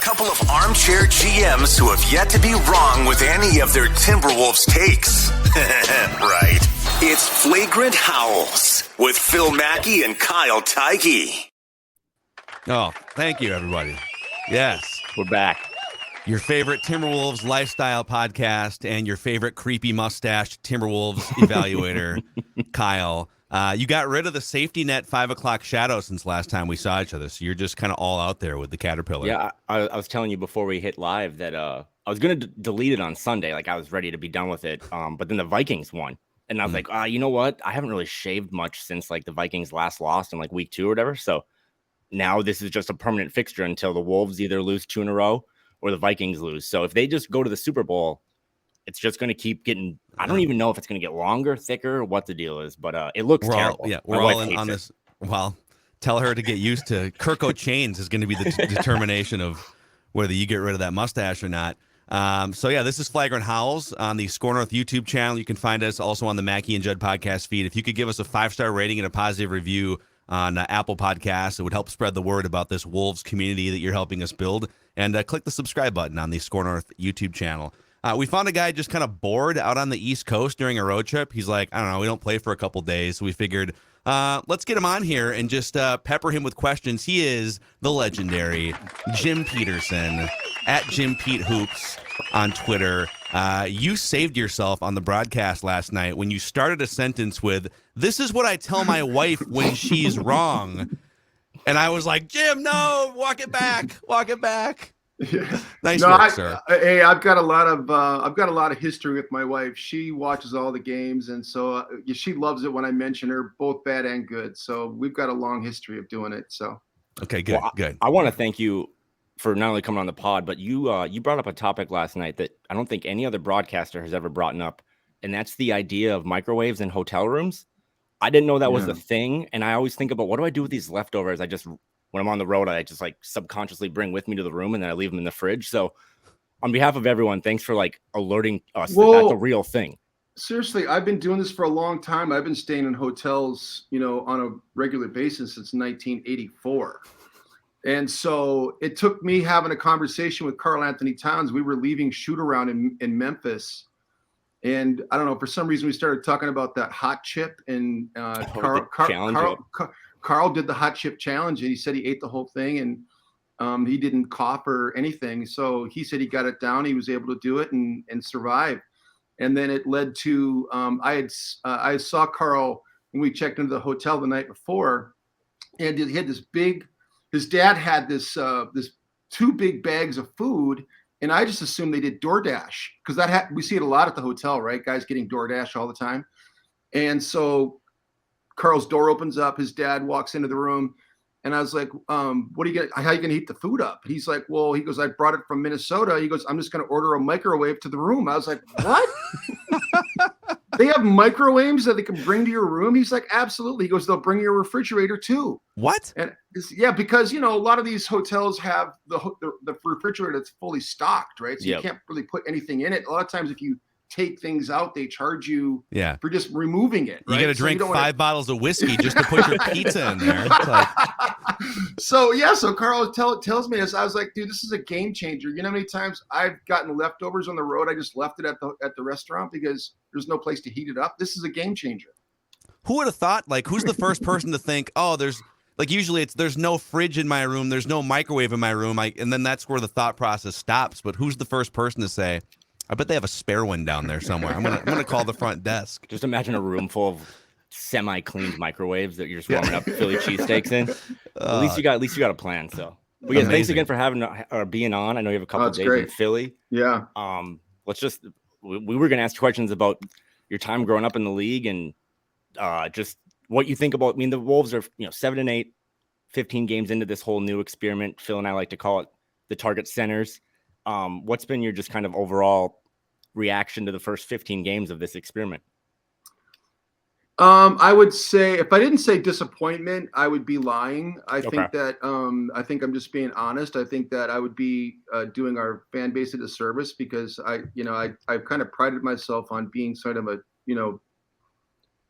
couple of armchair GMs who have yet to be wrong with any of their Timberwolves takes. Right. It's Flagrant Howls with Phil Mackey and Kyle Theige. Oh, thank you, everybody. Yes, we're back. Your favorite Timberwolves lifestyle podcast and your favorite creepy mustached Timberwolves evaluator, Kyle. You got rid of the safety net 5 o'clock shadow since last time we saw each other, so you're just kind of all out there with the Caterpillar. Yeah, I was telling you before we hit live that I was going to delete it on Sunday. Like, I was ready to be done with it, but then the Vikings won. And I was like, you know what? I haven't really shaved much since, like, the Vikings last lost in, like, week 2 or whatever. So now this is just a permanent fixture until the Wolves either lose 2 in a row or the Vikings lose. So if they just go to the Super Bowl, it's just going to keep getting – I don't even know if it's going to get longer, thicker, or what the deal is. But it looks terrible. We're all in on this. Well, tell her to get used to – Kirko Chains is going to be the determination of whether you get rid of that mustache or not. This is Flagrant Howls on the Score North YouTube channel. You can find us also on the Mackey and Judd podcast feed. If you could give us a 5-star rating and a positive review on Apple Podcasts, it would help spread the word about this Wolves community that you're helping us build. And click the subscribe button on the Score North YouTube channel. We found a guy just kind of bored out on the East Coast during a road trip. He's like, I don't know, we don't play for a couple days. So we figured, let's get him on here and just pepper him with questions. He is the legendary Jim Peterson at JimPete Hoops on Twitter. You saved yourself on the broadcast last night when you started a sentence with, "This is what I tell my wife when she's wrong." And I was like, Jim, no, walk it back. Yeah. Nice work, sir. I've got a lot of history with my wife. She watches all the games, and so she loves it when I mention her, both bad and good. So we've got a long history of doing it. So okay, good, good. I want to thank you for not only coming on the pod, but you brought up a topic last night that I don't think any other broadcaster has ever brought up, and that's the idea of microwaves in hotel rooms. I didn't know that was a thing, and I always think about, what do I do with these leftovers? When I'm on the road, I just like subconsciously bring with me to the room, and then I leave them in the fridge. So on behalf of everyone, thanks for like alerting us that that's a real thing. Seriously, I've been doing this for a long time. I've been staying in hotels, on a regular basis since 1984. And so it took me having a conversation with Karl-Anthony Towns. We were leaving shoot around in Memphis. And I don't know, for some reason we started talking about that hot chip, and Karl did the hot chip challenge, and he said he ate the whole thing, and he didn't cough or anything. So he said he got it down. He was able to do it and survive. And then it led to I saw Karl when we checked into the hotel the night before, and he had his dad had this 2 big bags of food. And I just assumed they did DoorDash, because we see it a lot at the hotel, right? Guys getting DoorDash all the time. And so Karl's door opens up. His dad walks into the room, and I was like, how are you going to heat the food up? He's like, he goes, I brought it from Minnesota. He goes, I'm just going to order a microwave to the room. I was like, what? They have microwaves that they can bring to your room? He's like, absolutely. He goes, they'll bring your refrigerator too. What? And because a lot of these hotels have the refrigerator that's fully stocked, right? So you can't really put anything in it. A lot of times if you take things out, they charge you for just removing it. Right? You got to drink 5 bottles of whiskey just to put your pizza in there. So Karl tells me this. I was like, dude, this is a game changer. You know how many times I've gotten leftovers on the road? I just left it at the restaurant because there's no place to heat it up. This is a game changer. Who would have thought, like, who's the first person to think, usually there's no fridge in my room, there's no microwave in my room, and then that's where the thought process stops. But who's the first person to say, I bet they have a spare one down there somewhere. I'm gonna call the front desk. Just imagine a room full of semi-cleaned microwaves that you're just warming up Philly cheesesteaks in. At least you got a plan. So, but yeah, thanks again for being on. I know you have a couple of days in Philly. Yeah. We were gonna ask questions about your time growing up in the league and just what you think about. I mean, the Wolves are 7-8, 15 games into this whole new experiment. Phil and I like to call it the target centers. What's been your just kind of overall reaction to the first 15 games of this experiment? I would say, if I didn't say disappointment, I would be lying. I think I'm just being honest. I think that I would be doing our fan base a disservice, because I've kind of prided myself on being sort of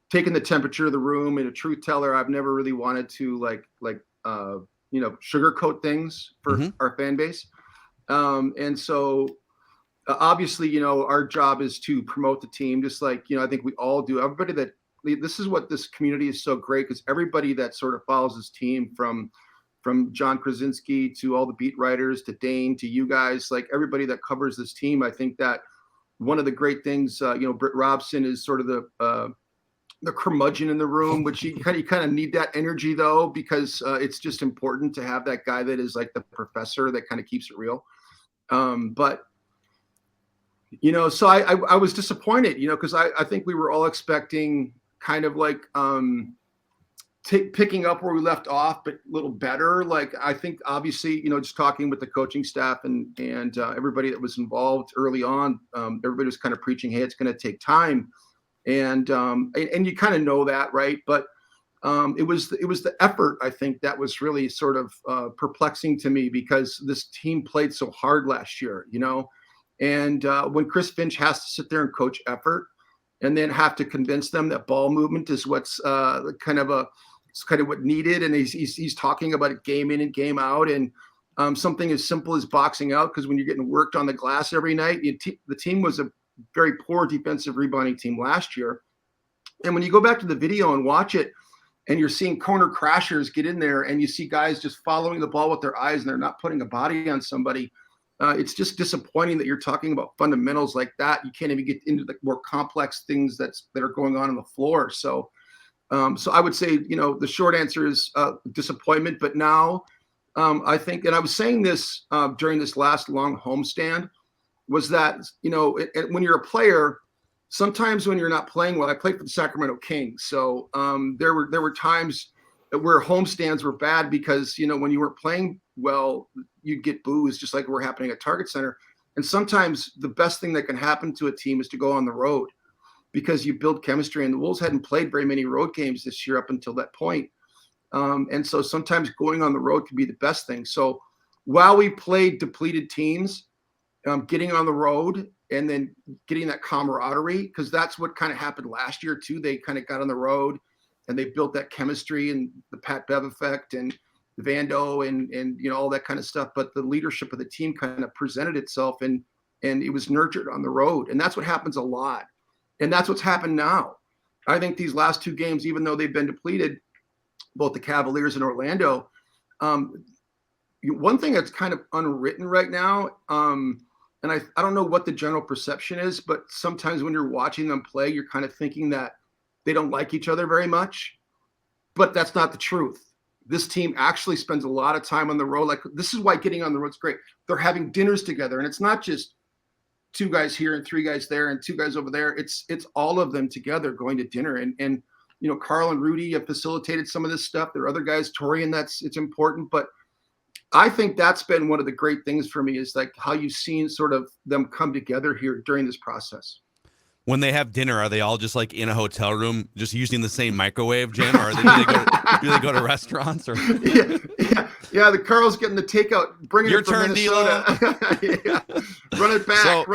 taking the temperature of the room and a truth teller. I've never really wanted to sugarcoat things for our fan base. And so obviously, our job is to promote the team, just like, I think we all do. This is what this community is so great, because everybody that sort of follows this team, from John Krasinski to all the beat writers to Dane to you guys, like everybody that covers this team, I think that one of the great things, Britt Robson is sort of the curmudgeon in the room, which you kind of need that energy though, because it's just important to have that guy that is like the professor that kind of keeps it real. But so I was disappointed, because I think we were all expecting kind of like picking up where we left off, but a little better. Like, I think obviously, just talking with the coaching staff and everybody that was involved early on, everybody was kind of preaching, hey, it's going to take time. And you kind of know that, right? But it was the effort, I think, that was really sort of perplexing to me, because this team played so hard last year, and when Chris Finch has to sit there and coach effort and then have to convince them that ball movement is what's kind of what needed, and he's talking about it game in and game out, and something as simple as boxing out, because when you're getting worked on the glass every night, the team was a very poor defensive rebounding team last year. And when you go back to the video and watch it, and you're seeing corner crashers get in there, and you see guys just following the ball with their eyes and they're not putting a body on somebody, it's just disappointing that you're talking about fundamentals like that. You can't even get into the more complex things that are going on the floor. So I would say, the short answer is disappointment. But now I think, and I was saying this during this last long homestand, was that, when you're a player, sometimes when you're not playing well, I played for the Sacramento Kings. So there were times where homestands were bad because, when you weren't playing well, you'd get boos, just like were happening at Target Center. And sometimes the best thing that can happen to a team is to go on the road, because you build chemistry, and the Wolves hadn't played very many road games this year up until that point. And so sometimes going on the road can be the best thing. So while we played depleted teams, getting on the road and then getting that camaraderie, because that's what kind of happened last year too. They kind of got on the road and they built that chemistry and the Pat Bev effect and the Vando and all that kind of stuff. But the leadership of the team kind of presented itself, and it was nurtured on the road. And that's what happens a lot. And that's what's happened now. I think these last two games, even though they've been depleted, both the Cavaliers and Orlando, one thing that's kind of unwritten right now, and I don't know what the general perception is, but sometimes when you're watching them play, you're kind of thinking that they don't like each other very much. But that's not the truth. This team actually spends a lot of time on the road. Like, this is why getting on the road is great. They're having dinners together, and it's not just two guys here and three guys there and two guys over there. It's all of them together going to dinner. And Karl and Rudy have facilitated some of this stuff. There are other guys, Torian, it's important. But I think that's been one of the great things for me, is like how you've seen sort of them come together here during this process. When they have dinner, are they all just like in a hotel room, just using the same microwave, Jim? Or do they go to restaurants? Or yeah. The Carl's getting the takeout, bringing your it from turn, Minnesota. Yeah. Run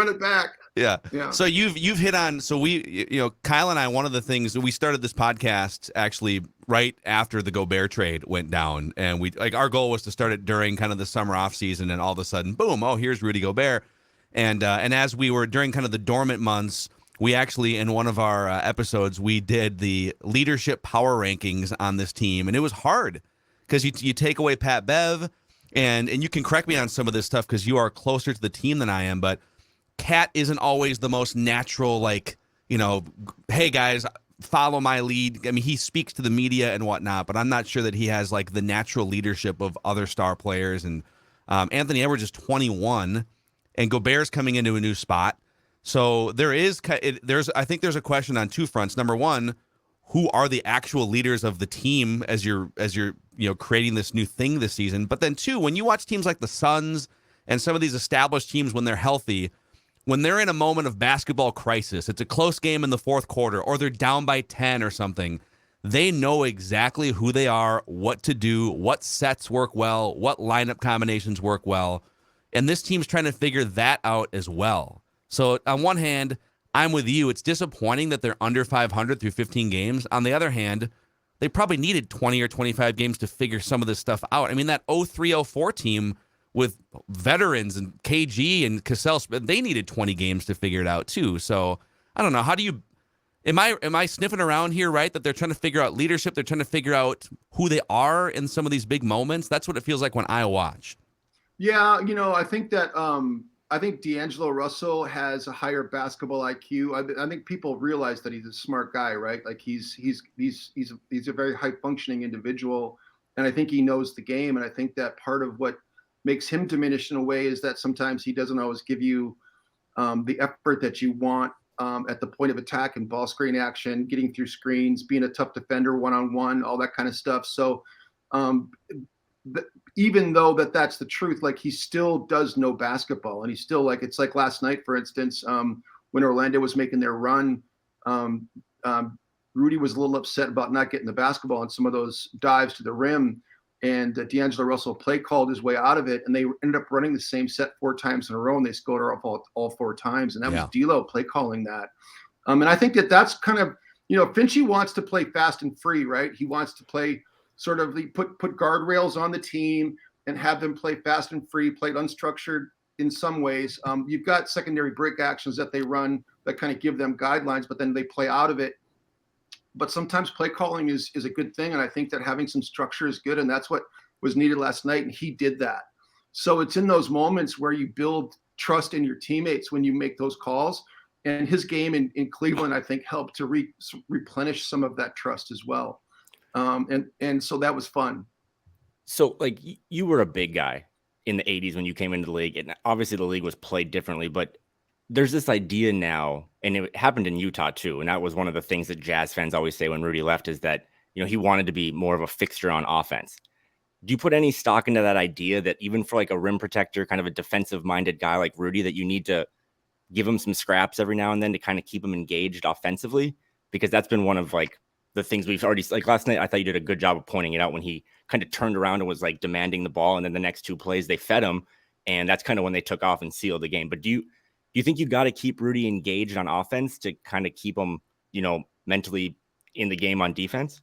it back. Yeah. So you've hit on. So we, Kyle and I, one of the things we started this podcast actually right after the Gobert trade went down, and our goal was to start it during kind of the summer off season, and all of a sudden, boom! Oh, here's Rudy Gobert, and as we were during kind of the dormant months, we actually, in one of our episodes, we did the leadership power rankings on this team, and it was hard because you take away Pat Bev, and you can correct me on some of this stuff because you are closer to the team than I am, but Cat isn't always the most natural, like, hey guys, follow my lead. I mean, he speaks to the media and whatnot, but I'm not sure that he has like the natural leadership of other star players. And Anthony Edwards is 21, and Gobert's coming into a new spot. So I think there's a question on two fronts. Number one, who are the actual leaders of the team as you're creating this new thing this season? But then two, when you watch teams like the Suns and some of these established teams when they're healthy, when they're in a moment of basketball crisis, it's a close game in the fourth quarter, or they're down by 10 or something, they know exactly who they are, what to do, what sets work well, what lineup combinations work well. And this team's trying to figure that out as well. So on one hand, I'm with you. It's disappointing that they're under 500 through 15 games. On the other hand, they probably needed 20 or 25 games to figure some of this stuff out. I mean, that 03-04 team with veterans and KG and Cassell, they needed 20 games to figure it out too. So I don't know. How do you? Am I sniffing around here, right? That they're trying to figure out leadership. They're trying to figure out who they are in some of these big moments. That's what it feels like when I watch. Yeah, I think that I think D'Angelo Russell has a higher basketball IQ. I think people realize that he's a smart guy, right? Like he's a very high functioning individual, and I think he knows the game. And I think that part of what makes him diminished in a way is that sometimes he doesn't always give you the effort that you want at the point of attack and ball screen action, getting through screens, being a tough defender, one-on-one, all that kind of stuff. So even though that's the truth, like he still does know basketball, and he's still like, it's like last night, for instance, when Orlando was making their run, Rudy was a little upset about not getting the basketball on some of those dives to the rim. And D'Angelo Russell play called his way out of it, and they ended up running the same set 4 times in a row, and they scored all 4 times. And that was D'Lo play calling that. And I think that's kind of, Finchie wants to play fast and free, right? He wants to play sort of put guardrails on the team and have them play fast and free, play unstructured in some ways. You've got secondary break actions that they run that kind of give them guidelines, but then they play out of it. But sometimes play calling is a good thing. And I think that having some structure is good. And that's what was needed last night. And he did that. So it's in those moments where you build trust in your teammates when you make those calls. And his game in Cleveland, I think, helped to replenish some of that trust as well. And so that was fun. So like you were a big guy in the 80s when you came into the league. And obviously the league was played differently, but there's this idea now, and it happened in Utah too. And that was one of the things that Jazz fans always say when Rudy left, is that, he wanted to be more of a fixture on offense. Do you put any stock into that idea that even for like a rim protector, kind of a defensive minded guy like Rudy, that you need to give him some scraps every now and then to kind of keep him engaged offensively? Because that's been one of like the things we've already, like last night, I thought you did a good job of pointing it out when he kind of turned around and was like demanding the ball. And then the next 2 plays, they fed him. And that's kind of when they took off and sealed the game. But do you think you got to keep Rudy engaged on offense to kind of keep him, mentally in the game on defense?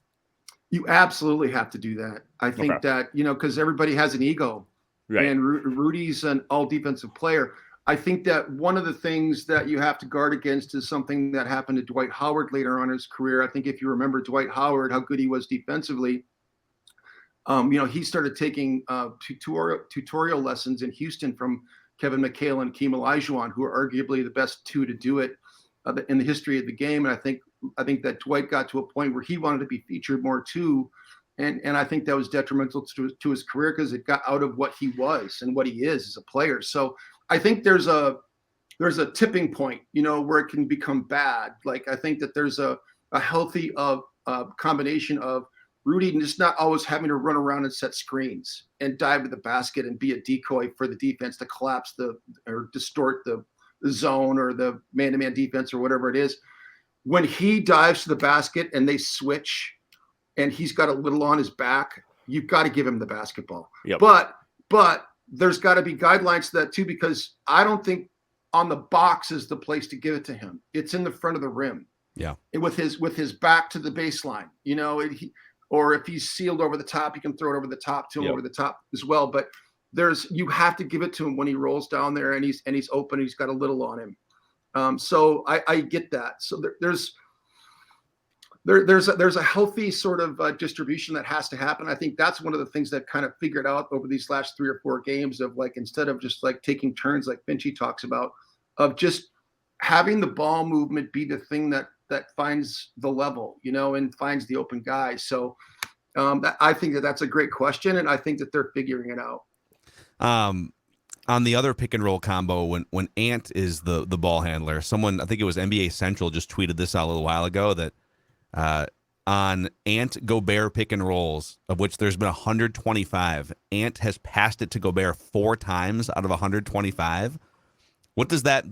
You absolutely have to do that. I think that, because everybody has an ego, right? And Rudy's an all defensive player. I think that one of the things that you have to guard against is something that happened to Dwight Howard later on in his career. I think if you remember Dwight Howard, how good he was defensively, he started taking tutorial lessons in Houston from Kevin McHale and Keem Olajuwon, who are arguably the best 2 to do it in the history of the game. And I think that Dwight got to a point where he wanted to be featured more too. And I think that was detrimental to his career, because it got out of what he was and what he is as a player. So I think there's a tipping point, where it can become bad. Like, I think that there's a healthy combination of Rudy just not always having to run around and set screens and dive to the basket and be a decoy for the defense to collapse or distort the zone or the man-to-man defense or whatever it is. When he dives to the basket and they switch and he's got a little on his back, you've got to give him the basketball. Yep. But there's got to be guidelines to that too, because I don't think on the box is the place to give it to him. It's in the front of the rim. Yeah. And with his back to the baseline, or if he's sealed over the top, you can throw it over the top to him, over the top as well. But you have to give it to him when he rolls down there and he's open, he's got a little on him. So I get that. So there's a healthy sort of distribution that has to happen. I think that's one of the things that kind of figured out over these last 3 or 4 games of, like, instead of just like taking turns like Finchie talks about, of just having the ball movement be the thing that finds the level, and finds the open guy. So I think that's a great question, and I think that they're figuring it out. On the other pick and roll combo, when Ant is the ball handler, someone, I think it was NBA Central, just tweeted this out a little while ago, that on Ant Gobert pick and rolls, of which there's been 125, Ant has passed it to Gobert 4 times out of 125. What does that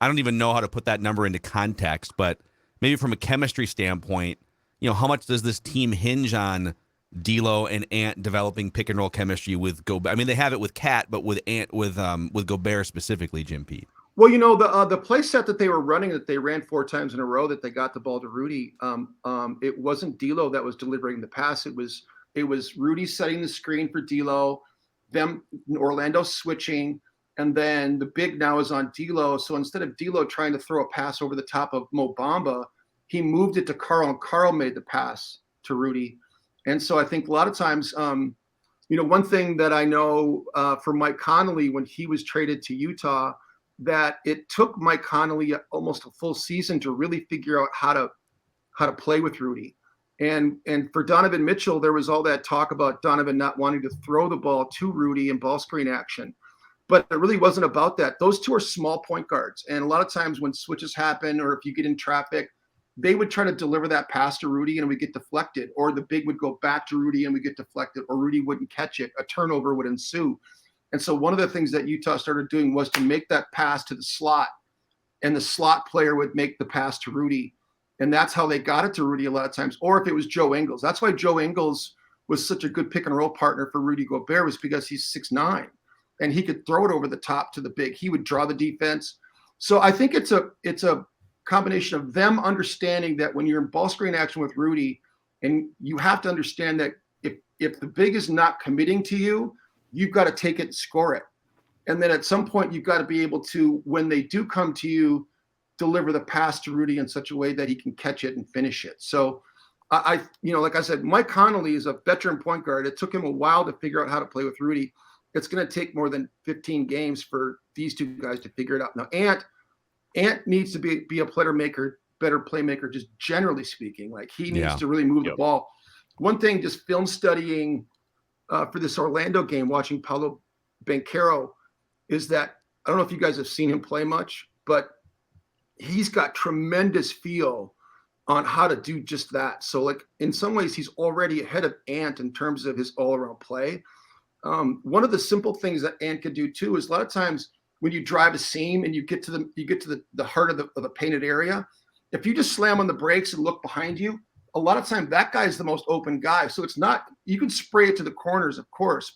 I don't even know how to put that number into context, but maybe from a chemistry standpoint, how much does this team hinge on D'Lo and Ant developing pick and roll chemistry with Gobert? I mean, they have it with Cat, but with Gobert specifically, JimPete. Well, the play set that they were running, that they ran 4 times in a row, that they got the ball to Rudy. It wasn't D'Lo that was delivering the pass. It was Rudy setting the screen for D'Lo. them Orlando switching, and then the big now is on D'Lo. So instead of D'Lo trying to throw a pass over the top of Mo Bamba, he moved it to Karl, and Karl made the pass to Rudy. And so I think a lot of times, one thing that I know for Mike Conley when he was traded to Utah, that it took Mike Conley almost a full season to really figure out how to play with Rudy. And for Donovan Mitchell, there was all that talk about Donovan not wanting to throw the ball to Rudy in ball screen action. But it really wasn't about that. Those two are small point guards. And a lot of times when switches happen or if you get in traffic, they would try to deliver that pass to Rudy and we get deflected. Or the big would go back to Rudy and we get deflected. Or Rudy wouldn't catch it. A turnover would ensue. And so one of the things that Utah started doing was to make that pass to the slot. And the slot player would make the pass to Rudy. And that's how they got it to Rudy a lot of times. Or if it was Joe Ingles. That's why Joe Ingles was such a good pick and roll partner for Rudy Gobert, was because he's 6'9". And he could throw it over the top to the big. He would draw the defense. So I think it's a combination of them understanding that when you're in ball screen action with Rudy, and you have to understand that if the big is not committing to you, you've got to take it and score it. And then at some point, you've got to be able to, when they do come to you, deliver the pass to Rudy in such a way that he can catch it and finish it. So like I said, Mike Conley is a veteran point guard. It took him a while to figure out how to play with Rudy. It's going to take more than 15 games for these two guys to figure it out. Now, Ant needs to be a better playmaker, just generally speaking. Like he needs to really move the ball. One thing, just film studying for this Orlando game, watching Paolo Banchero, is that I don't know if you guys have seen him play much, but he's got tremendous feel on how to do just that. So like in some ways, he's already ahead of Ant in terms of his all-around play. One of the simple things that Ant can do too is a lot of times when you drive a seam and you get to the heart of the painted area, if you just slam on the brakes and look behind you, a lot of time that guy is the most open guy. So it's not, you can spray it to the corners, of course,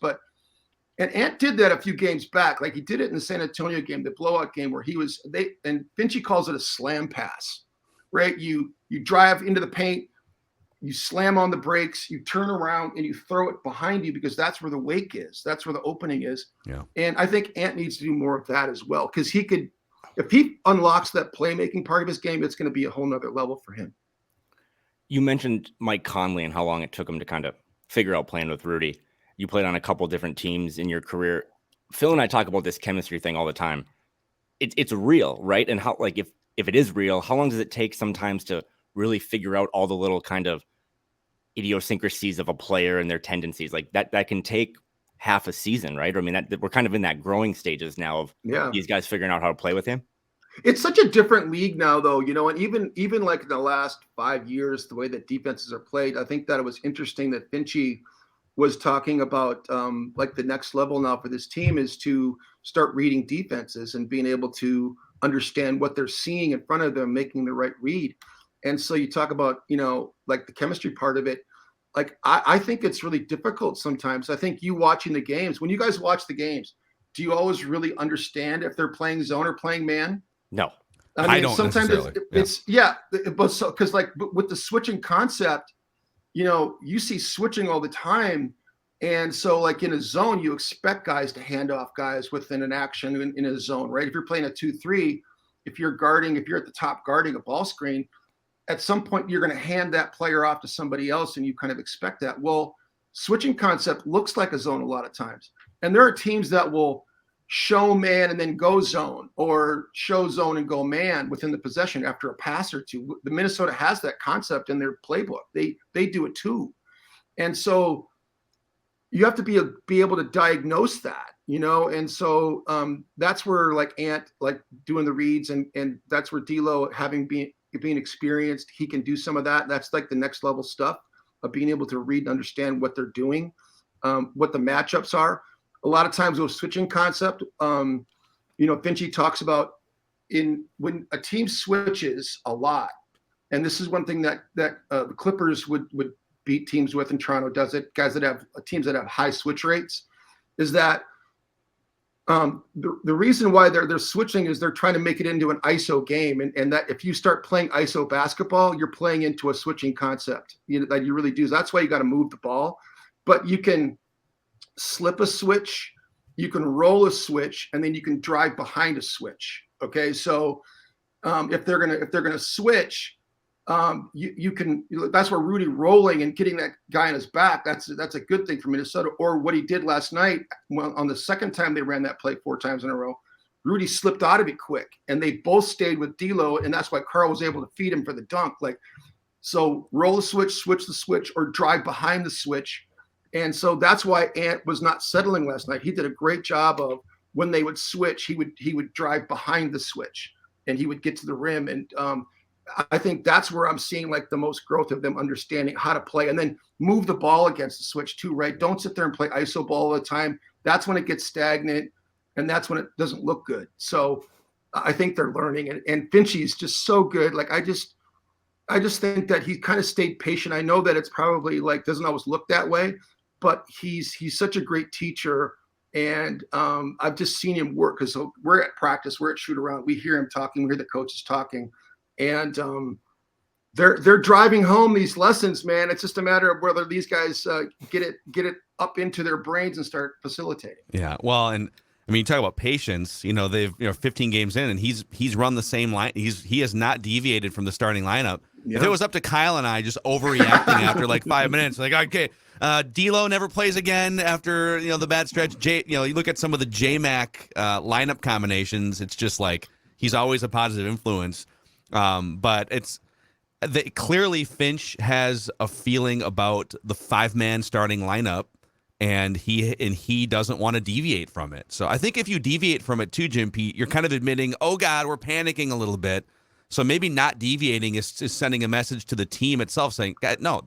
and Ant did that a few games back. Like he did it in the San Antonio game, the blowout game, where and Finchie calls it a slam pass, right? You drive into the paint, you slam on the brakes, you turn around and you throw it behind you because that's where the wake is. That's where the opening is. Yeah. And I think Ant needs to do more of that as well. Because if he unlocks that playmaking part of his game, it's going to be a whole nother level for him. You mentioned Mike Conley and how long it took him to kind of figure out playing with Rudy. You played on a couple different teams in your career. Phil and I talk about this chemistry thing all the time. It's real, right? And how, like, if it is real, how long does it take sometimes to really figure out all the little kind of idiosyncrasies of a player and their tendencies? Like that can take half a season, right? I mean, we're kind of in that growing stages now of these guys figuring out how to play with him. It's such a different league now, though, and even like in the last 5 years, the way that defenses are played, I think that it was interesting that Finchie was talking about like the next level now for this team is to start reading defenses and being able to understand what they're seeing in front of them, making the right read. And so you talk about, like the chemistry part of it. Like, I think it's really difficult sometimes. I think you watching the games, when you guys watch the games, do you always really understand if they're playing zone or playing man? No. I don't sometimes it's but so, because like with the switching concept, you see switching all the time. And so like in a zone, you expect guys to hand off guys within an action in a zone, right? If you're playing a 2-3, if you're at the top guarding a ball screen, at some point you're going to hand that player off to somebody else and you kind of expect that. Well, switching concept looks like a zone a lot of times. And there are teams that will show man and then go zone, or show zone and go man within the possession after a pass or two. The Minnesota has that concept in their playbook. They do it too. And so you have to be able to diagnose that, and so that's where like Ant, like doing the reads, and that's where D'Lo, being experienced, he can do some of that. That's like the next level stuff of being able to read and understand what they're doing, what the matchups are. A lot of times with switching concept, Finchie talks about when a team switches a lot, and this is one thing that the Clippers would beat teams with, and Toronto does it, guys that have teams that have high switch rates, is that the reason why they're switching is they're trying to make it into an ISO game, and that if you start playing ISO basketball, you're playing into a switching concept that you really do. So that's why you got to move the ball, but you can slip a switch, you can roll a switch, and then you can drive behind a switch. Okay, so if they're gonna switch, you can. That's where Rudy rolling and getting that guy on his back. That's a good thing for Minnesota. Or what he did last night, on the second time they ran that play 4 times in a row, Rudy slipped out of it quick, and they both stayed with D'Lo, and that's why Karl was able to feed him for the dunk. Like, so roll the switch the switch, or drive behind the switch. And so that's why Ant was not settling last night. He did a great job of, when they would switch, he would drive behind the switch, and he would get to the rim. And I think that's where I'm seeing like the most growth of them understanding how to play, and then move the ball against the switch too, right? Don't sit there and play ISO ball all the time. That's when it gets stagnant, and that's when it doesn't look good. So I think they're learning, and Finchie is just so good. Like, I just think that he kind of stayed patient. I know that it's probably like doesn't always look that way, but he's such a great teacher. And I've just seen him work, because we're at practice, we're at shoot around, we hear him talking, we hear the coaches talking, and they're driving home these lessons, man. It's just a matter of whether these guys get it up into their brains and start facilitating. Yeah, well, and I mean, you talk about patience. They've 15 games in, and he's run the same line. He has not deviated from the starting lineup. Yeah. If it was up to Kyle and I just overreacting after like 5 minutes, like, okay, D'Lo never plays again after the bad stretch. You look at some of the J-Mac lineup combinations. It's just like he's always a positive influence. But clearly Finch has a feeling about the 5-man starting lineup, and he doesn't want to deviate from it. So I think if you deviate from it too, JimPete, you're kind of admitting, oh God, we're panicking a little bit. So maybe not deviating is sending a message to the team itself saying, no,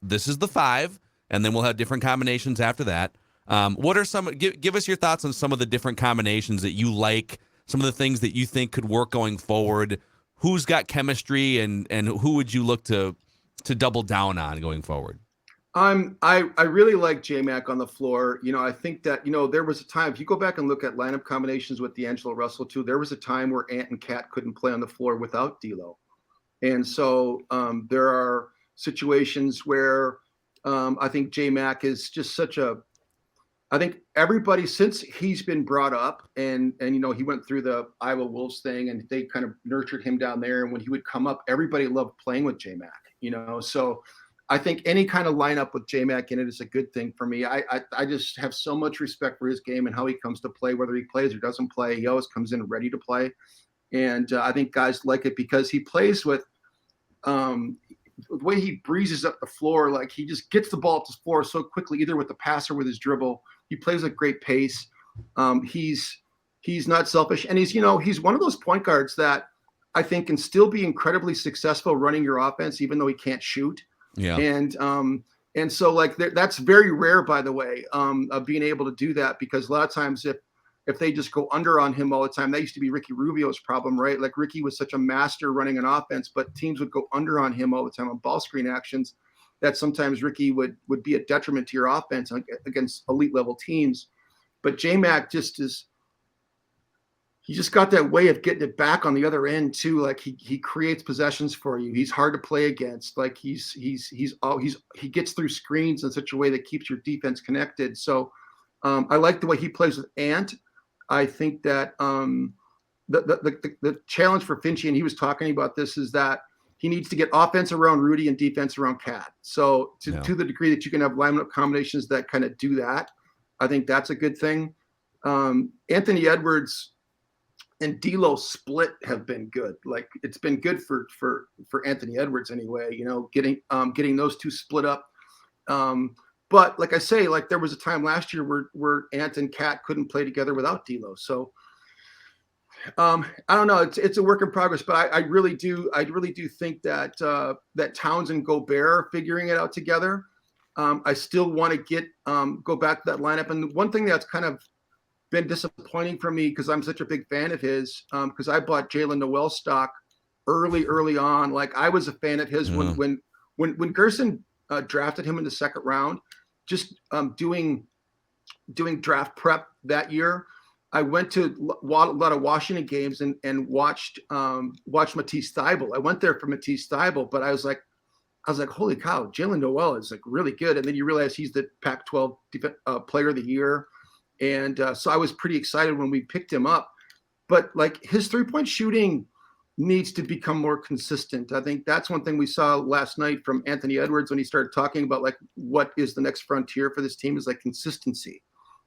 this is the 5, and then we'll have different combinations after that. What are give us your thoughts on some of the different combinations that you like, some of the things that you think could work going forward? Who's got chemistry, and who would you look to double down on going forward? I really like J-Mac on the floor. I think that, there was a time, if you go back and look at lineup combinations with D'Angelo Russell too, there was a time where Ant and Cat couldn't play on the floor without D'Lo. And so there are situations where I think J-Mac is just I think everybody, since he's been brought up, and he went through the Iowa Wolves thing, and they kind of nurtured him down there. And when he would come up, everybody loved playing with J-Mac, so I think any kind of lineup with J-Mac in it is a good thing for me. I just have so much respect for his game and how he comes to play, whether he plays or doesn't play. He always comes in ready to play. And I think guys like it because he plays with the way he breezes up the floor. Like, he just gets the ball up the floor so quickly, either with the pass or with his dribble. He plays at great pace. He's not selfish. And he's one of those point guards that I think can still be incredibly successful running your offense, even though he can't shoot. Yeah. And so like that's very rare, by the way, of being able to do that, because a lot of times if they just go under on him all the time, that used to be Ricky Rubio's problem, right? Like, Ricky was such a master running an offense, but teams would go under on him all the time on ball screen actions, that sometimes Ricky would be a detriment to your offense against elite level teams. But J-Mac he just got that way of getting it back on the other end too. Like, he creates possessions for you. He's hard to play against. Like, he gets through screens in such a way that keeps your defense connected. So I like the way he plays with Ant. I think that the challenge for Finchie, and he was talking about this, is that he needs to get offense around Rudy and defense around Cat. So to the degree that you can have lineup combinations that kind of do that, I think that's a good thing. Anthony Edwards and D'Lo split have been good. Like, it's been good for Anthony Edwards anyway, getting those two split up. But like I say, like, there was a time last year where Ant and Cat couldn't play together without D'Lo. So I don't know. It's a work in progress, but I really do think that that Towns and Gobert are figuring it out together. I still want to go back to that lineup. And one thing that's kind of been disappointing for me, because I'm such a big fan of his, because I bought Jalen Noel stock early on. Like, I was a fan of his when Gerson drafted him in the second round. Just doing draft prep that year, I went to a lot of Washington games and watched Matisse Thybulle. I went there for Matisse Thybulle, but I was like, I was like, holy cow, Jalen Noel is like really good. And then you realize he's the Pac-12 player of the year. And so I was pretty excited when we picked him up. But like his 3-point shooting needs to become more consistent. I think that's one thing we saw last night from Anthony Edwards when he started talking about like what is the next frontier for this team is like consistency,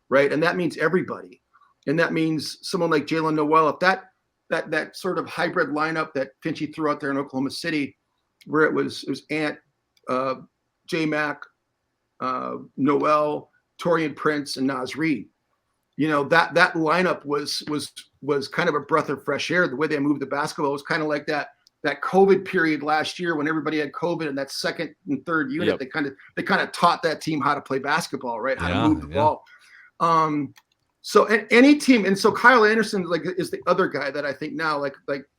right? And that means everybody. And that means someone like Jalen Noel, if that sort of hybrid lineup that Finchy threw out there in Oklahoma City, where it was Ant, J-Mac, Noel, Torian Prince, and Naz Reid. You know, that lineup was kind of a breath of fresh air. The way they moved the basketball was kind of like that COVID period last year when everybody had COVID and that second and third unit. Yep. They kind of taught that team how to play basketball, right? How to move the ball. So any team, and so Kyle Anderson is the other guy that I think now like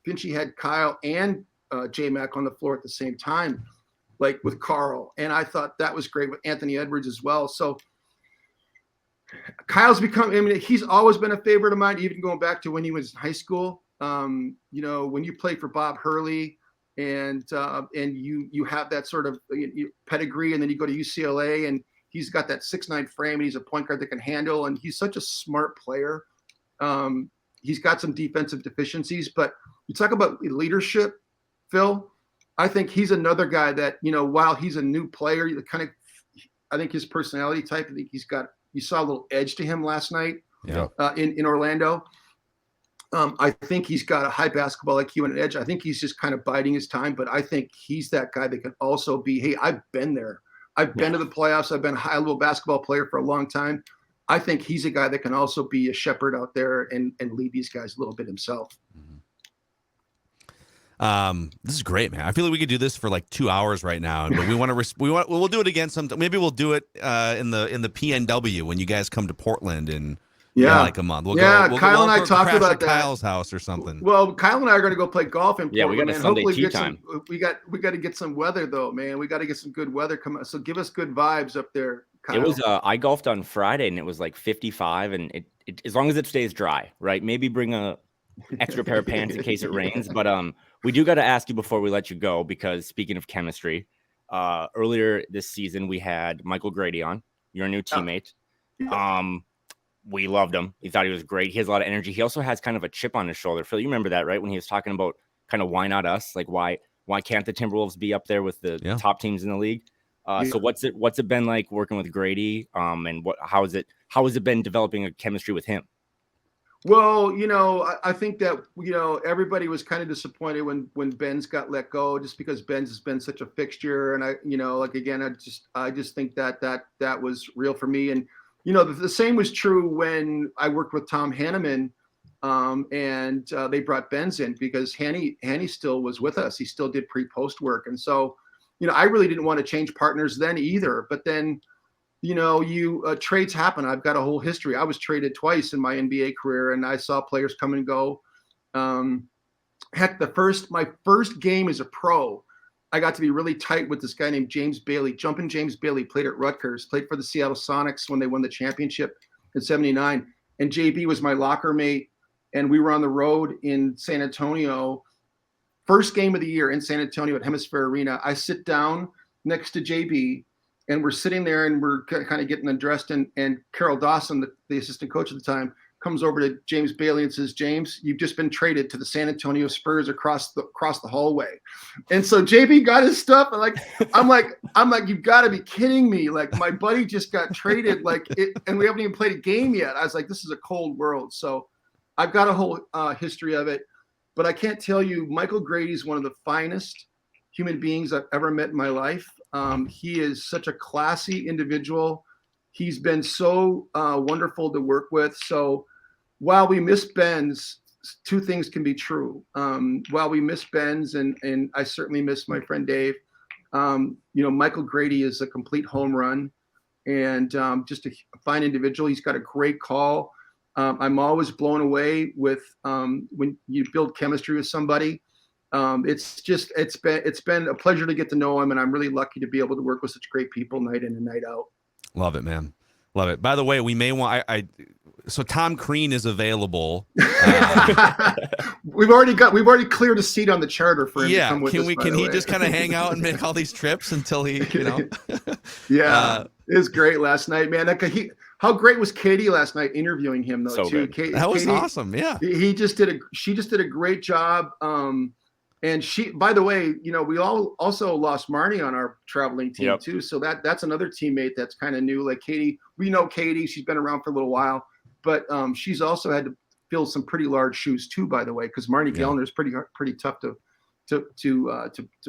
Finchy had Kyle and J-Mac on the floor at the same time, like with Karl, and I thought that was great with Anthony Edwards as well. So Kyle's he's always been a favorite of mine, even going back to when he was in high school. You know, when you play for Bob Hurley and you have that sort of pedigree, and then you go to UCLA and he's got that 6'9" frame and he's a point guard that can handle, and he's such a smart player. He's got some defensive deficiencies, but you talk about leadership, Phil, I think he's another guy that, you know, while he's a new player, I think his personality type, I think you saw a little edge to him last night in Orlando. I think he's got a high basketball IQ and an edge. I think he's just kind of biding his time, but I think he's that guy that can also be, hey, I've been there. I've been to the playoffs. I've been a high-level basketball player for a long time. I think he's a guy that can also be a shepherd out there and lead these guys a little bit himself. This is great, man. I feel like we could do this for like 2 hours right now, but we'll do it again sometime. Maybe we'll do it in the PNW when you guys come to Portland in like a month. Kyle and I talked about that. Kyle's house or something. Well, Kyle and I are going to go play golf in Portland. Yeah, we got a Sunday tea time. We got to get some weather though, man. We got to get some good weather coming. So give us good vibes up there, Kyle. It was I golfed on Friday and it was like 55, and it as long as it stays dry, right? Maybe bring a extra pair of pants in case it rains, but we do got to ask you before we let you go, because speaking of chemistry, earlier this season we had Michael Grady on, your new teammate. We loved him. We thought he was great. He has a lot of energy. He also has kind of a chip on his shoulder. Phil, you remember that, right? When he was talking about kind of why not us? Like why can't the Timberwolves be up there with the top teams in the league? So what's it been like working with Grady? And how has it been developing a chemistry with him? Well, you know, I think that, you know, everybody was kind of disappointed when Benz got let go, just because Benz has been such a fixture. And I just think that was real for me. And, you know, the same was true when I worked with Tom Hanneman, and they brought Benz in because Hanny still was with us. He still did pre-post work. And so, you know, I really didn't want to change partners then either. But then, you know, trades happen. I've got a whole history. I was traded twice in my NBA career, and I saw players come and go. Heck, my first game as a pro, I got to be really tight with this guy named James Bailey. Jumpin' James Bailey played at Rutgers, played for the Seattle Sonics when they won the championship in '79. And JB was my locker mate, and we were on the road in San Antonio. First game of the year in San Antonio at Hemisphere Arena. I sit down next to JB, and we're sitting there and we're kind of getting undressed. And Carol Dawson, the assistant coach at the time, comes over to James Bailey and says, "James, you've just been traded to the San Antonio Spurs across the hallway." And so JB got his stuff, and I'm like, you've got to be kidding me! Like, my buddy just got traded, and we haven't even played a game yet. I was like, this is a cold world. So I've got a whole history of it, but I can't tell you, Michael Grady is one of the finest human beings I've ever met in my life. He is such a classy individual. He's been so wonderful to work with. So while we miss Benz, two things can be true. While we miss Benz, and I certainly miss my friend Dave, you know, Michael Grady is a complete home run, and just a fine individual. He's got a great call. I'm always blown away with when you build chemistry with somebody. It's been a pleasure to get to know him, and I'm really lucky to be able to work with such great people night in and night out. Love it, man. Love it. By the way, we may want so Tom Crean is available. We've already cleared a seat on the charter for him to come with us. Can he just kind of hang out and make all these trips until he, Yeah, it was great last night, man. How great was Katie last night interviewing him though? So too. good. That was Katie, awesome. Yeah, she just did a great job. And she, by the way, we all also lost Marnie on our traveling team too. So that's another teammate that's kind of new. Like Katie, we know Katie. She's been around for a little while, but she's also had to fill some pretty large shoes too. By the way, because Marnie Gellner is pretty tough to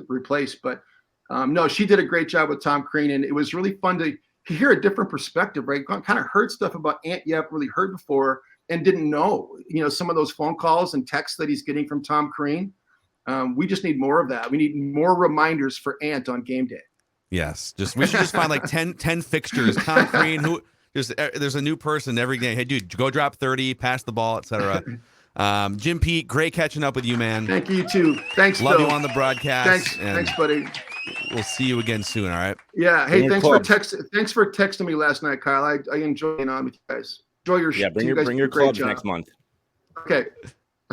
replace. But no, she did a great job with Tom Crean, and it was really fun to hear a different perspective. Right, kind of heard stuff about Ant you haven't really heard before and didn't know. Some of those phone calls and texts that he's getting from Tom Crean. We just need more of that. We need more reminders for Ant on game day. Yes. We should just find like 10 fixtures. Tom Crean, there's a new person every game. Hey, dude, go drop 30, pass the ball, etc. JimPete, great catching up with you, man. Thank you too. Thanks, Love Phil. you on the broadcast. Thanks, buddy. We'll see you again soon. All right. Yeah. Hey, thanks for texting me last night, Kyle. I enjoy being on with you guys. Enjoy your bring your clubs next month. Okay.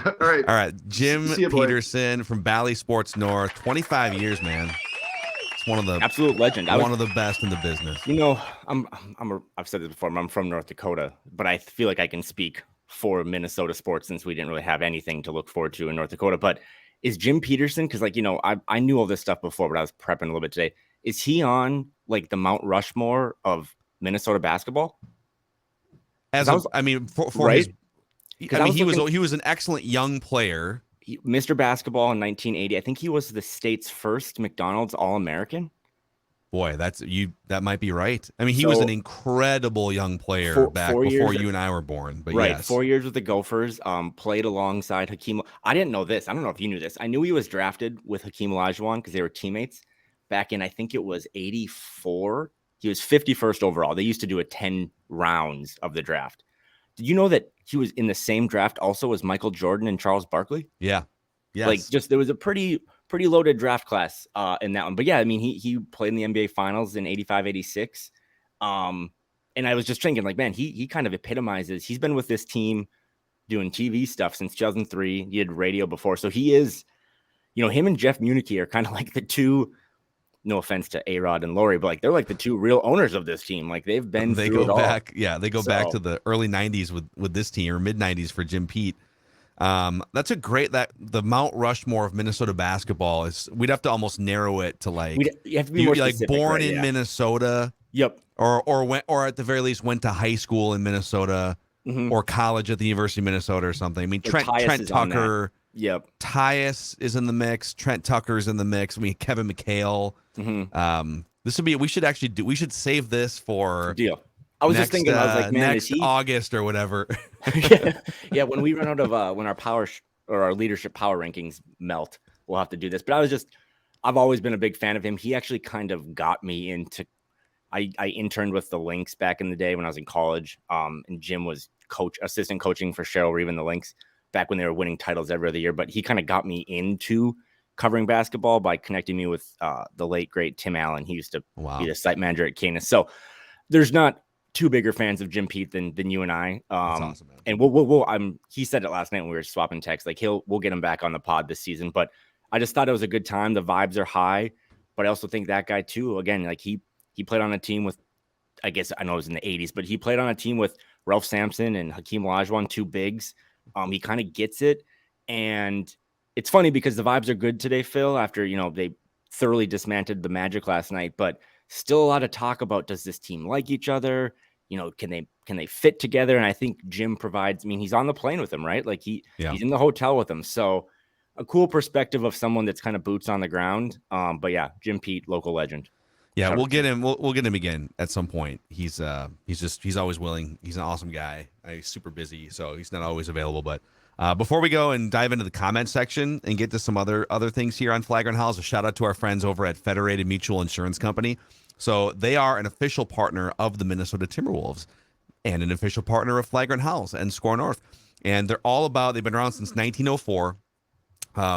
All right. Jim Peterson from Bally Sports North, 25 years, man. It's one of the absolute legend. One of the best in the business. I've said this before. I'm from North Dakota, but I feel like I can speak for Minnesota sports since we didn't really have anything to look forward to in North Dakota. But is Jim Peterson, because I knew all this stuff before, but I was prepping a little bit today. Is he on like the Mount Rushmore of Minnesota basketball? He was an excellent young player. Mr. Basketball in 1980. I think he was the state's first McDonald's All-American. Boy, that might be right. I mean, he was an incredible young player back before you and I were born. But right, yes. 4 years with the Gophers. Played alongside Hakeem. I didn't know this. I don't know if you knew this. I knew he was drafted with Hakeem Olajuwon because they were teammates back in, I think it was 84. He was 51st overall. They used to do 10 rounds of the draft. Did you know that he was in the same draft also as Michael Jordan and Charles Barkley? Yeah. Yes. There was a pretty loaded draft class in that one. But yeah, I mean, he played in the NBA Finals in 85, 86. And I was just thinking, like, man, he kind of epitomizes. He's been with this team doing TV stuff since 2003. He did radio before. So he is, him and Jeff Munichie are kind of like the two. No offense to A-Rod and Lori, but they're like the two real owners of this team. Like they go back. Yeah, they go back to the early 90s with this team, or mid 90s for JimPete. That's a great the Mount Rushmore of Minnesota basketball is. We'd have to almost narrow it to you have to be more specific, born in Minnesota. Yep. Or at the very least went to high school in Minnesota or college at the University of Minnesota or something. I mean, Trent Tucker. Yep. Tyus is in the mix. Trent Tucker's in the mix. I mean, Kevin McHale. This would be. We should save this for deal. I was just thinking. I was like, man, next August or whatever. yeah. When we run out of when our our leadership power rankings melt, we'll have to do this. But I've always been a big fan of him. He actually kind of got me into. I interned with the Lynx back in the day when I was in college. And Jim was assistant coaching for Cheryl Reeve and the Lynx back when they were winning titles every other year. But he kind of got me into covering basketball by connecting me with the late great Tim Allen. He used to be the site manager at Canis. So there's not two bigger fans of JimPete than you and I. That's awesome, man. And he said it last night when we were swapping texts. Like we'll get him back on the pod this season. But I just thought it was a good time. The vibes are high. But I also think that guy too. Again, like he played on a team with, I guess I know it was in the 80s, but he played on a team with Ralph Sampson and Hakeem Olajuwon, two bigs. He kind of gets it. And it's funny because the vibes are good today, Phil, after, they thoroughly dismantled the Magic last night, but still a lot of talk about, does this team like each other? Can they fit together? And I think Jim provides, he's on the plane with them, right? Like he's in the hotel with them. So a cool perspective of someone that's kind of boots on the ground. But yeah, JimPete, local legend. Yeah, we'll get him. We'll get him again at some point. He's always willing. He's an awesome guy. He's super busy, so he's not always available. But before we go and dive into the comment section and get to some other things here on Flagrant Howls, a shout out to our friends over at Federated Mutual Insurance Company. So they are an official partner of the Minnesota Timberwolves and an official partner of Flagrant Howls and Score North. And they're all about. They've been around since 1904,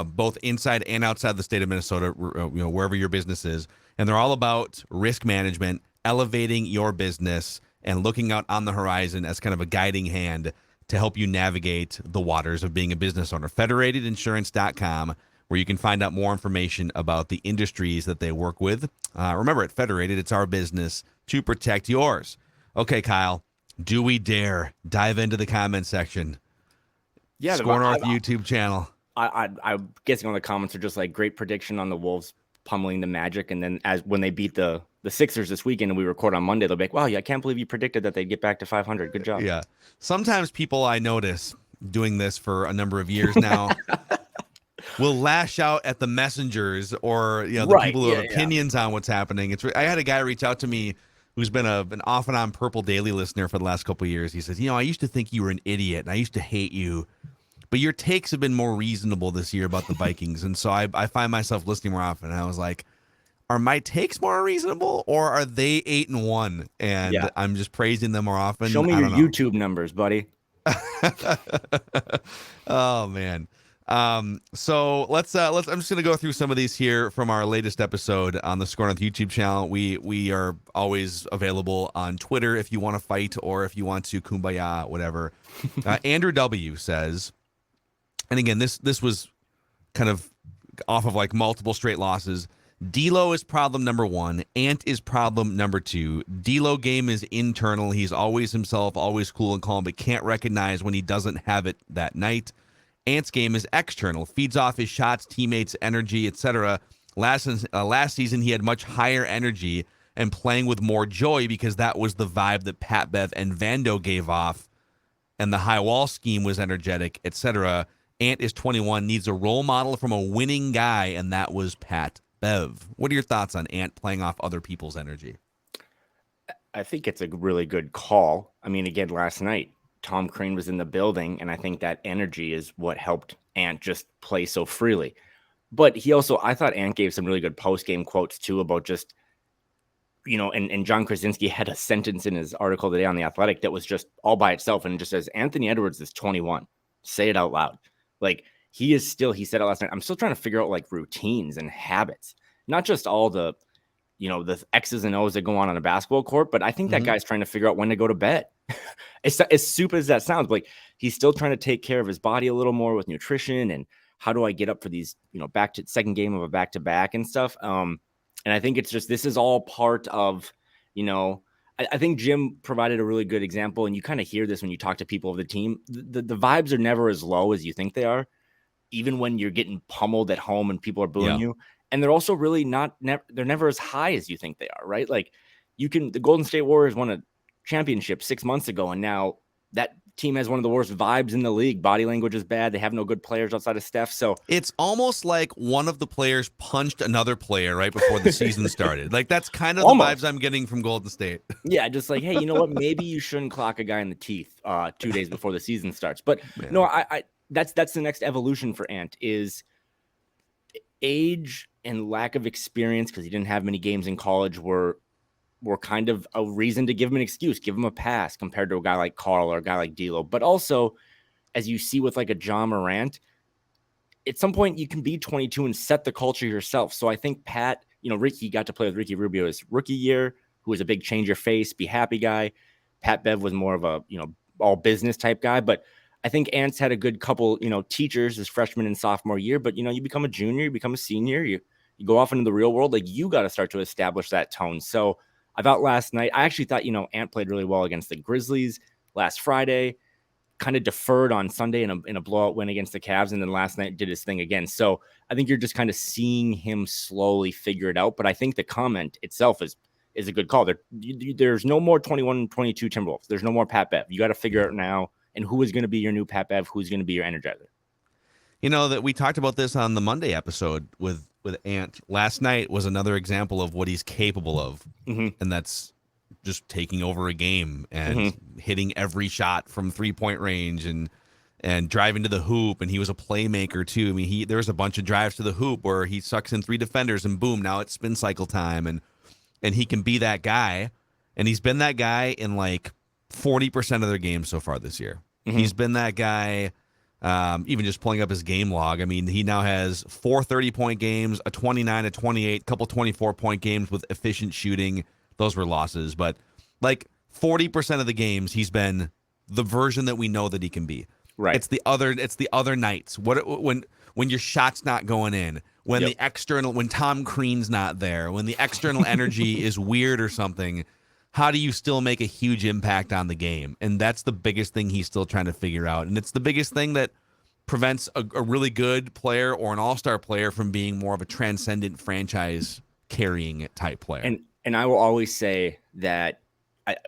both inside and outside the state of Minnesota. Wherever your business is. And they're all about risk management, elevating your business, and looking out on the horizon as kind of a guiding hand to help you navigate the waters of being a business owner. Federatedinsurance.com, where you can find out more information about the industries that they work with. Remember, at Federated, it's our business to protect yours. Okay, Kyle, do we dare dive into the comment section? Yeah, Score North YouTube channel. I'm guessing all the comments are just like great prediction on the Wolves pummeling the Magic, and then when they beat the Sixers this weekend and we record on Monday, they'll be like, wow, I can't believe you predicted that they'd get back to 500. Good job. Yeah. Sometimes people I notice doing this for a number of years now will lash out at the messengers or the people who have opinions on what's happening. I had a guy reach out to me who's been an off and on Purple Daily listener for the last couple of years. He says, I used to think you were an idiot and I used to hate you, but your takes have been more reasonable this year about the Vikings. And so I find myself listening more often. And I was like, are my takes more reasonable or are they 8-1? And I'm just praising them more often. Show me your YouTube numbers, buddy. Oh man. So let's I'm just gonna go through some of these here from our latest episode on the Score North YouTube channel. We are always available on Twitter if you want to fight or if you want to kumbaya, whatever. Andrew W says, and again, this was kind of off of like multiple straight losses. D'Lo is problem number 1. Ant is problem number 2. D'Lo game is internal. He's always himself, always cool and calm, but can't recognize when he doesn't have it that night. Ant's game is external. Feeds off his shots, teammates, energy, etc. Last season, he had much higher energy and playing with more joy because that was the vibe that Pat Bev and Vando gave off, and the high wall scheme was energetic, etc. Ant is 21, needs a role model from a winning guy, and that was Pat Bev. What are your thoughts on Ant playing off other people's energy? I think it's a really good call. I mean, again, last night, Tom Crane was in the building, and I think that energy is what helped Ant just play so freely. But I thought Ant gave some really good post-game quotes, too, about just, and John Krasinski had a sentence in his article today on The Athletic that was just all by itself, and it just says, Anthony Edwards is 21. Say it out loud. Like, he said it last night, I'm still trying to figure out, like, routines and habits, not just all the X's and O's that go on a basketball court, but I think that guy's trying to figure out when to go to bed. As stupid as that sounds, but like, he's still trying to take care of his body a little more with nutrition and how do I get up for these, back to second game of a back-to-back and stuff. And I think it's just, this is all part of, I think Jim provided a really good example, and you kind of hear this when you talk to people of the team. The vibes are never as low as you think they are, even when you're getting pummeled at home and people are booing you. And they're also really they're never as high as you think they are, right? Like the Golden State Warriors won a championship 6 months ago, and now that team has one of the worst vibes in the league. Body language is bad. They have no good players outside of Steph. So it's almost like one of the players punched another player right before the season started. Like that's kind of the vibes I'm getting from Golden State. Yeah, just like, hey, you know what? Maybe you shouldn't clock a guy in the teeth 2 days before the season starts. But no, I that's the next evolution for Ant is age and lack of experience, because he didn't have many games in college, were kind of a reason to give him an excuse, give him a pass compared to a guy like Karl or a guy like D'Lo. But also, as you see with like a John Morant, at some point you can be 22 and set the culture yourself. So I think Pat, Ricky got to play with Ricky Rubio his rookie year, who was a big change your face, be happy guy. Pat Bev was more of a, all business type guy. But I think Ant's had a good couple, teachers his freshman and sophomore year. But, you become a junior, you become a senior, you go off into the real world. Like, you got to start to establish that tone. So I thought last night, I actually thought, Ant played really well against the Grizzlies last Friday, kind of deferred on Sunday in a blowout win against the Cavs, and then last night did his thing again. So I think you're just kind of seeing him slowly figure it out. But I think the comment itself is a good call. There's no more 21-22 Timberwolves. There's no more Pat Bev. You got to figure out now, and who is going to be your new Pat Bev, who's going to be your energizer. That we talked about this on the Monday episode with Ant. Last night was another example of what he's capable of, and that's just taking over a game and hitting every shot from 3-point range and driving to the hoop. And he was a playmaker too. I mean, there was a bunch of drives to the hoop where he sucks in 3 defenders and boom, now it's spin cycle time, and he can be that guy. And he's been that guy in like 40% of their games so far this year. He's been that guy. Even just pulling up his game log. I mean, he now has 4 30-point games, a 29, a 28, couple 24-point games with efficient shooting. Those were losses. But, like, 40% of the games he's been the version that we know that he can be. Right. It's the other nights. When your shot's not going in, when when Tom Crean's not there, when the external energy is weird or something, how do you still make a huge impact on the game? And that's the biggest thing he's still trying to figure out. And it's the biggest thing that prevents a really good player or an all-star player from being more of a transcendent franchise carrying type player. And I will always say that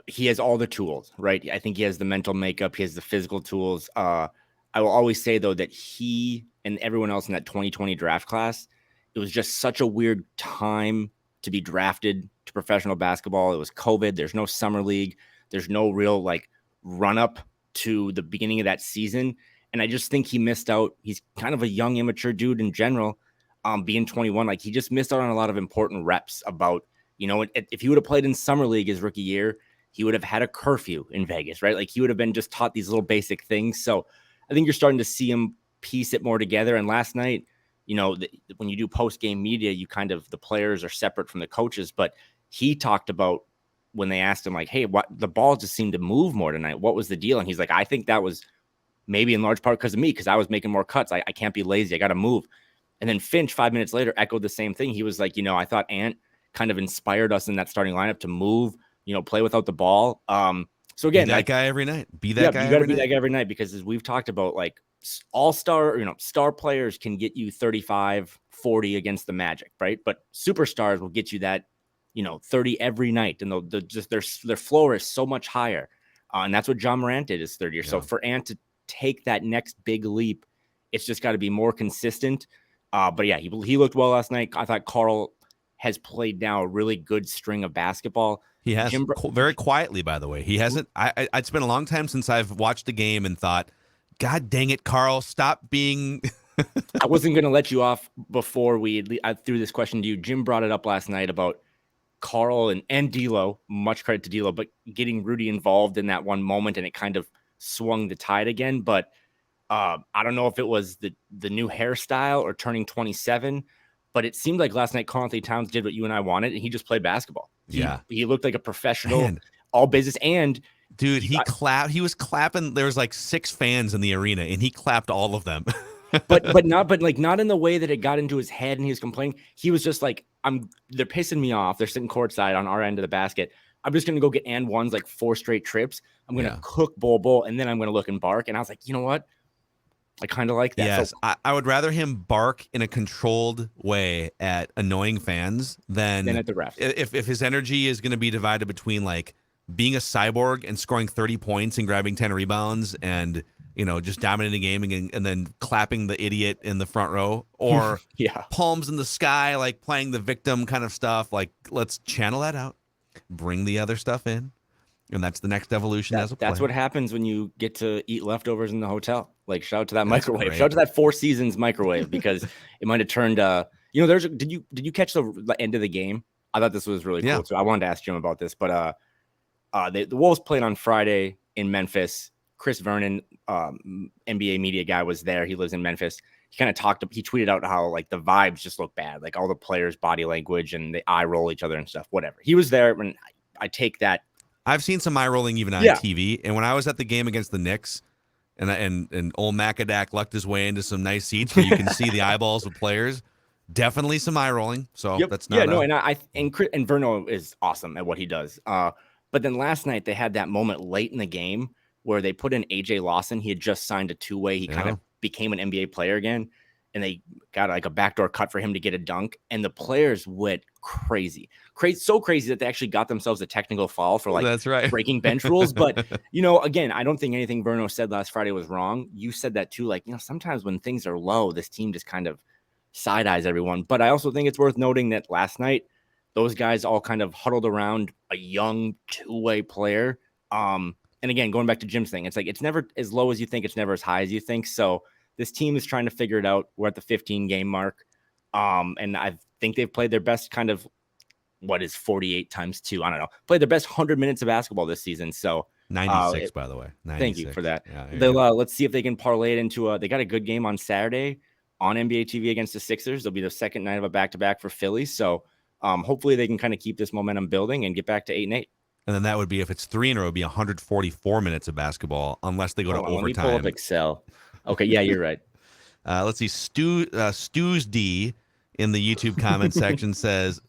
he has all the tools, right? I think he has the mental makeup. He has the physical tools. I will always say, though, that he and everyone else in that 2020 draft class, it was just such a weird time to be drafted to professional basketball. It was COVID. There's no summer league. There's no real run up to the beginning of that season. And I just think he missed out. He's kind of a young, immature dude in general, being 21. He just missed out on a lot of important reps about, if he would have played in summer league his rookie year, he would have had a curfew in Vegas, right? He would have been just taught these little basic things. So I think you're starting to see him piece it more together. And last night, when you do post-game media, the players are separate from the coaches, but he talked about when they asked him hey, what the ball just seemed to move more tonight. What was the deal? And he's like, I think that was maybe in large part because of me, because I was making more cuts. I can't be lazy. I got to move. And then Finch 5 minutes later echoed the same thing. He was like, I thought Ant kind of inspired us in that starting lineup to move, play without the ball. So again, be that guy every night. Be that guy. You got to be that guy every night, because as we've talked about, all-star, star players can get you 35, 40 against the Magic, right? But superstars will get you that, 30 every night, and they'll just their floor is so much higher, and that's what John Morant did his third year. Yeah. So for Ant to take that next big leap, it's just got to be more consistent. But yeah, he looked well last night. I thought Karl has played now a really good string of basketball. He has very quietly, by the way. He hasn't. It's been a long time since I've watched the game and thought, God dang it, Karl, stop being. I wasn't going to let you off before I threw this question to you. Jim brought it up last night about Karl and D'Lo. Much credit to D'Lo, but getting Rudy involved in that one moment, and it kind of swung the tide again. But I don't know if it was the new hairstyle or turning 27, but it seemed like last night Karl-Anthony Towns did what you and I wanted, and he just played basketball. He looked like a professional, all business. And dude, he was clapping. There was 6 fans in the arena, and he clapped all of them. but not in the way that it got into his head and he was complaining. He was just they're pissing me off. They're sitting courtside on our end of the basket. I'm just gonna go get and ones 4 straight trips. I'm gonna cook Bol, and then I'm gonna look and bark. And I was like, you know what? I kind of like that. Yes, so, I would rather him bark in a controlled way at annoying fans than at the refs. If his energy is going to be divided between being a cyborg and scoring 30 points and grabbing 10 rebounds and just dominating the game and then clapping the idiot in the front row, or palms in the sky, playing the victim kind of stuff. Let's channel that out, bring the other stuff in. And that's the next evolution as a player. That's what happens when you get to eat leftovers in the hotel. Shout out to that microwave. Great. Shout out to that 4 Seasons microwave, because it might have turned. Did you catch the end of the game? I thought this was really cool. So I wanted to ask Jim about this. But the Wolves played on Friday in Memphis. Chris Vernon, NBA media guy, was there. He lives in Memphis. He kind of he tweeted out how the vibes just look bad, all the players' body language and they eye roll each other and stuff. Whatever. He was there, and I take that. I've seen some eye rolling even on TV. And when I was at the game against the Knicks, and old Macadac lucked his way into some nice seats where you can see the eyeballs of players, definitely some eye rolling. So that's not. And Verno is awesome at what he does. But then last night they had that moment late in the game where they put in AJ Lawson. He had just signed a 2-way. He kind of became an NBA player again. And they got a backdoor cut for him to get a dunk. And the players went crazy, so crazy that they actually got themselves a technical foul for that's right. breaking bench rules. But, again, I don't think anything Verno said last Friday was wrong. You said that too. Sometimes when things are low, this team just kind of side eyes everyone. But I also think it's worth noting that last night, those guys all kind of huddled around a young 2-way player. And again, going back to Jim's thing, it's never as low as you think. It's never as high as you think. So this team is trying to figure it out. We're at the 15-game mark. And I think they've played their best kind of, 48 times 2? I don't know. Played their best 100 minutes of basketball this season. So 96, by the way. 96. Thank you for that. Yeah, let's see if they can parlay it into they got a good game on Saturday on NBA TV against the Sixers. They'll be the second night of a back-to-back for Philly. So hopefully they can kind of keep this momentum building and get back to 8-8. And then that would be, if it's 3 in a row, it would be 144 minutes of basketball unless they go to Hold on, overtime. let me pull up Excel. Okay, yeah, you're right. Let's see. Stu's D in the YouTube comment section says,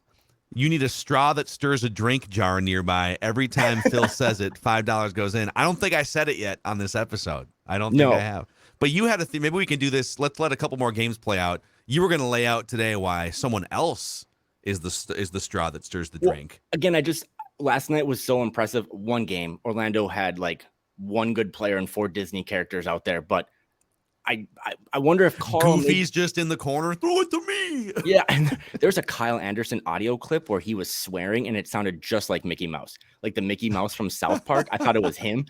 you need a straw that stirs a drink jar nearby. Every time Phil says it, $5 goes in. I don't think I said it yet on this episode. I don't think I have. But you had a thing. Maybe we can do this. Let's let a couple more games play out. You were going to lay out today why someone else is the straw that stirs the drink. Again, last night was so impressive. One game, Orlando had like one good player and 4 Disney characters out there, but I wonder if Goofy's just in the corner. Throw it to me. Yeah, and there's a Kyle Anderson audio clip where he was swearing, and it sounded just like Mickey Mouse, like the Mickey Mouse from South Park. I thought it was him.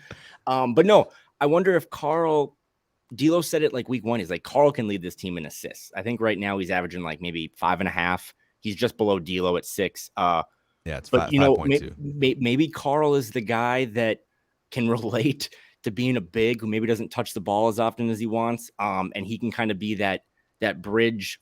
But no, I wonder if D'Lo said it like week 1. He's like, Karl can lead this team in assists. I think right now he's averaging like maybe 5.5. He's just below D'Lo at 6. Yeah, it's but 5.2. Maybe Karl is the guy that can relate to being a big who maybe doesn't touch the ball as often as he wants. And he can kind of be that bridge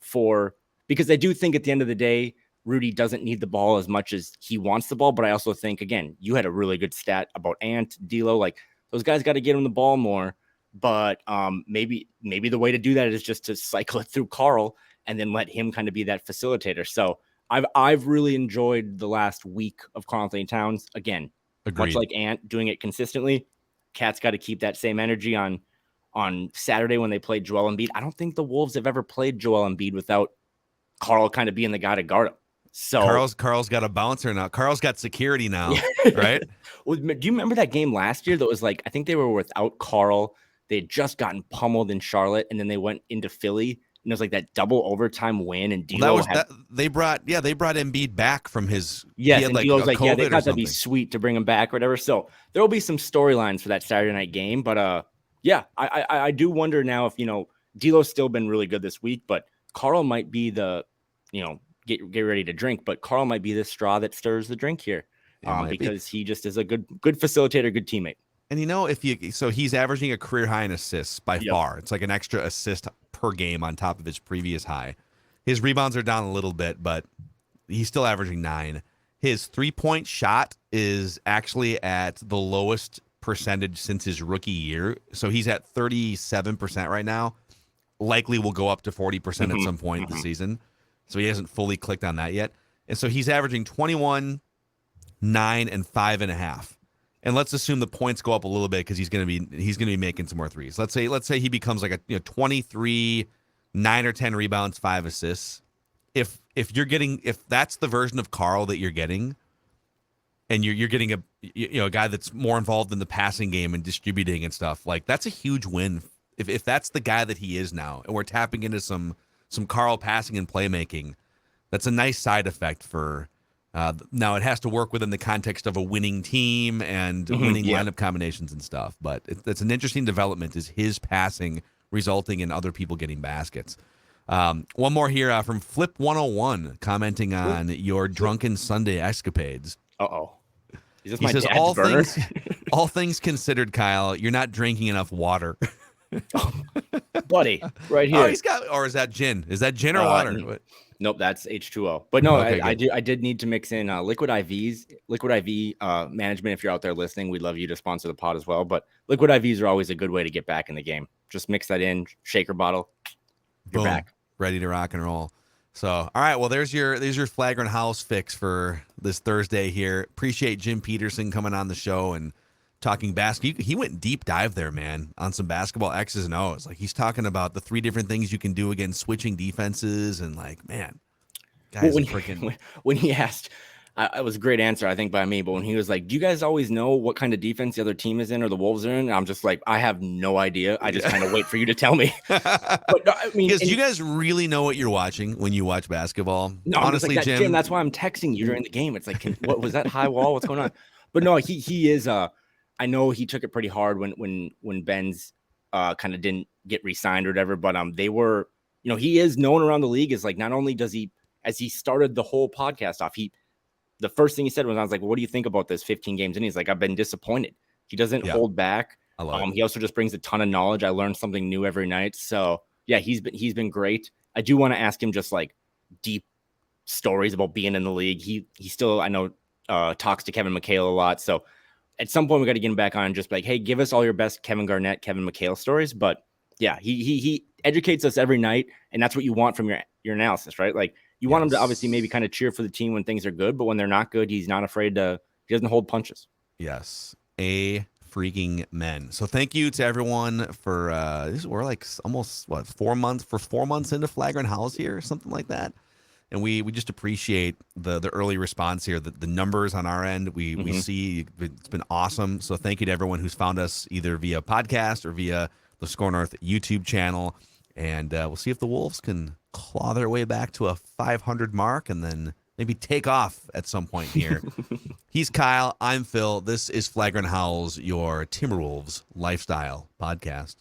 because I do think at the end of the day, Rudy doesn't need the ball as much as he wants the ball. But I also think, again, you had a really good stat about Ant, D'Lo, like those guys got to get him the ball more. But maybe the way to do that is just to cycle it through Karl and then let him kind of be that facilitator. So I've really enjoyed the last week of Karl-Anthony Towns. Again, Agreed. Much like Ant, doing it consistently. Cat's got to keep that same energy on Saturday when they played Joel Embiid. I don't think the Wolves have ever played Joel Embiid without Karl kind of being the guy to guard him. So Karl's got a bouncer now. Karl's got security now, right? Well, do you remember that game last year that was like, I think they were without Karl. They had just gotten pummeled in Charlotte, and then they went into Philly. And it was like that double overtime win, and D'Lo they brought Embiid back from his and like D'Lo's like, COVID they or thought that'd be something. sweet to bring him back or whatever. So there will be some storylines for that Saturday night game, but I do wonder now if D'Lo's still been really good this week, but Karl might be the get ready to drink, but Karl might be the straw that stirs the drink here because he just is a good facilitator, good teammate. And so he's averaging a career high in assists by far. It's like an extra assist per game on top of his previous high. His rebounds are down a little bit, but he's still averaging 9. His 3-point shot is actually at the lowest percentage since his rookie year. So he's at 37% right now. Likely will go up to 40% at some point this season. So he hasn't fully clicked on that yet. And so he's averaging 21, 9, and 5.5. And let's assume the points go up a little bit because he's going to be making some more threes. Let's say he becomes like a 23, 9 or 10 rebounds, 5 assists. If that's the version of Karl that you're getting, and you're getting a guy that's more involved in the passing game and distributing and stuff, like that's a huge win. If that's the guy that he is now, and we're tapping into some Karl passing and playmaking, that's a nice side effect for. Now it has to work within the context of a winning team and winning lineup combinations and stuff. But it's an interesting development is his passing resulting in other people getting baskets. One more here from Flip 101 commenting on your drunken Sunday escapades. Uh-oh. Is this He my says, dad's burner? all things considered, Kyle, you're not drinking enough water. Buddy, right here. Or is that gin? Is that gin or water? Nope, that's H2O. But no, Okay, I did need to mix in liquid IVs, liquid IV management. If you're out there listening, we'd love you to sponsor the pod as well. But liquid IVs are always a good way to get back in the game. Just mix that in, shaker bottle, you're back. Ready to rock and roll. So, all right, well, there's your Flagrant Howls fix for this Thursday here. Appreciate Jim Peterson coming on the show and talking basketball. He went deep dive there, man, on some basketball X's and O's. Like he's talking about the 3 different things you can do against switching defenses, and like, man, guys, when he asked, it was a great answer, I think, by me. But when he was like, "Do you guys always know what kind of defense the other team is in or the Wolves are in?" I'm just like, I have no idea. I just kind of wait for you to tell me. But no, I mean, because you guys really know what you're watching when you watch basketball. No, honestly, like Jim, that's why I'm texting you during the game. It's like, what was that high wall? What's going on? But no, he is. I know he took it pretty hard when Ben's kind of didn't get re-signed or whatever. But they were, he is known around the league as like, not only does he, as he started the whole podcast off, the first thing he said was, I was like, well, what do you think about this 15 games? And he's like, I've been disappointed. He doesn't hold back. I love it. He also just brings a ton of knowledge. I learned something new every night. So yeah, he's been great. I do want to ask him just like deep stories about being in the league. He still, I know, talks to Kevin McHale a lot. So at some point we got to get him back on and just be like, hey, give us all your best Kevin Garnett, Kevin McHale stories. But yeah, he educates us every night, and that's what you want from your analysis, right? Like you want him to obviously maybe kind of cheer for the team when things are good, but when they're not good, he's not afraid to. He doesn't hold punches. Yes, a freaking men. So thank you to everyone for we're like almost 4 months into Flagrant Howls here, something like that. And we just appreciate the early response here, the numbers on our end. We see it's been awesome. So thank you to everyone who's found us either via podcast or via the Score North YouTube channel. And we'll see if the Wolves can claw their way back to a 500 mark and then maybe take off at some point here. He's Kyle. I'm Phil. This is Flagrant Howls, your Timberwolves lifestyle podcast.